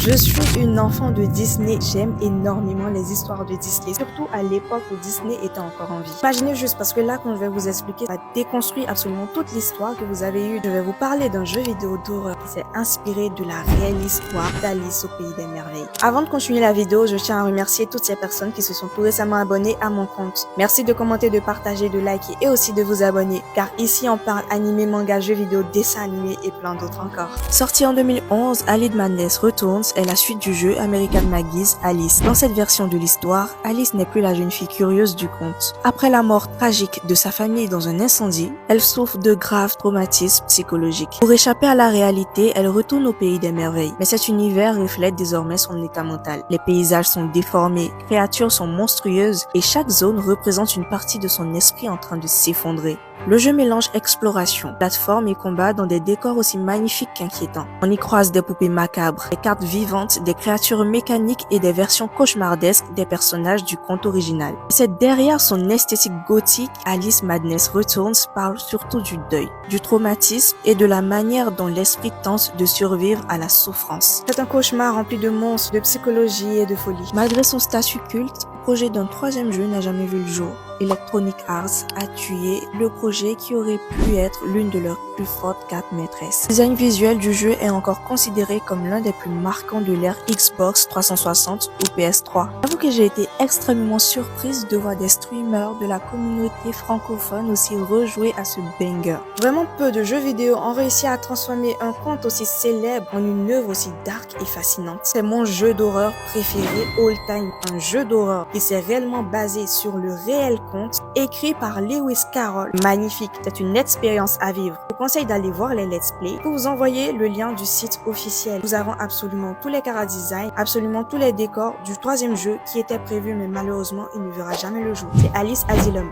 Je suis une enfant de Disney, j'aime énormément les histoires de Disney, surtout à l'époque où Disney était encore en vie. Imaginez juste, parce que là, quand je vais vous expliquer, ça déconstruit absolument toute l'histoire que vous avez eue. Je vais vous parler d'un jeu vidéo d'horreur qui s'est inspiré de la réelle histoire d'Alice au Pays des Merveilles. Avant de continuer la vidéo, je tiens à remercier toutes ces personnes qui se sont tout récemment abonnées à mon compte. Merci de commenter, de partager, de liker et aussi de vous abonner, car ici on parle animé, manga, jeux vidéo, dessins animés et plein d'autres encore. Sorti en 2011, Alid Madness Returns est la suite du jeu American Maggie's Alice. Dans cette version de l'histoire, Alice n'est plus la jeune fille curieuse du conte. Après la mort tragique de sa famille dans un incendie, elle souffre de graves traumatismes psychologiques. Pour échapper à la réalité, elle retourne au Pays des Merveilles. Mais cet univers reflète désormais son état mental. Les paysages sont déformés, les créatures sont monstrueuses et chaque zone représente une partie de son esprit en train de s'effondrer. Le jeu mélange exploration, plateforme et combat dans des décors aussi magnifiques qu'inquiétants. On y croise des poupées macabres, des cartes vivantes, des créatures mécaniques et des versions cauchemardesques des personnages du conte original. C'est derrière son esthétique gothique, Alice Madness Returns parle surtout du deuil, du traumatisme et de la manière dont l'esprit tente de survivre à la souffrance. C'est un cauchemar rempli de monstres, de psychologie et de folie. Malgré son statut culte, le projet d'un troisième jeu n'a jamais vu le jour. Electronic Arts a tué le projet qui aurait pu être l'une de leurs plus fortes cartes maîtresses. Le design visuel du jeu est encore considéré comme l'un des plus marquants de l'ère Xbox 360 ou PS3. J'avoue que j'ai été extrêmement surprise de voir des streamers de la communauté francophone aussi rejouer à ce banger. Vraiment peu de jeux vidéo ont réussi à transformer un conte aussi célèbre en une œuvre aussi dark et fascinante. C'est mon jeu d'horreur préféré all time, un jeu d'horreur qui s'est réellement basé sur le réel conte écrit par Lewis Carroll. Magnifique, c'est une expérience à vivre. Je vous conseille d'aller voir les let's play. Pour vous envoyer le lien du site officiel. Nous avons absolument tous les chara design, absolument tous les décors du troisième jeu qui était prévu mais malheureusement il ne verra jamais le jour. C'est Alice Asylum.